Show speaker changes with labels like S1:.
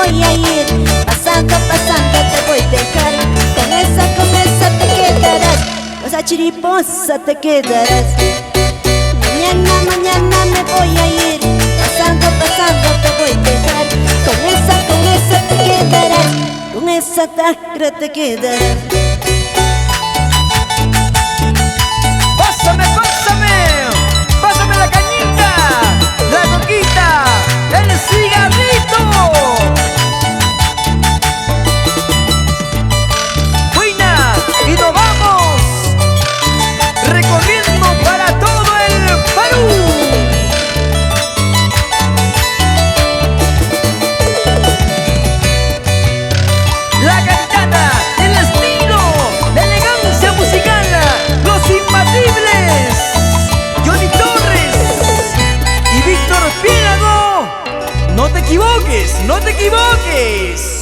S1: voy a ir. Pasando, pasando te voy a dejar. Con esa te quedarás. Cosa chiriposa te quedarás. Mañana, mañana me voy a ir. Pasando, pasando te voy a dejar. Con esa te quedarás. Con esa tacra te quedarás.
S2: Pásame, pásame, pásame la cañita, la coquita, el cigarrito. Buena, y nos vamos recorriendo para todo el Perú. La cantata, el estilo, la elegancia musical, los imbatibles, Johnny Torres y Víctor Piélago. No te equivoques, no te equivoques.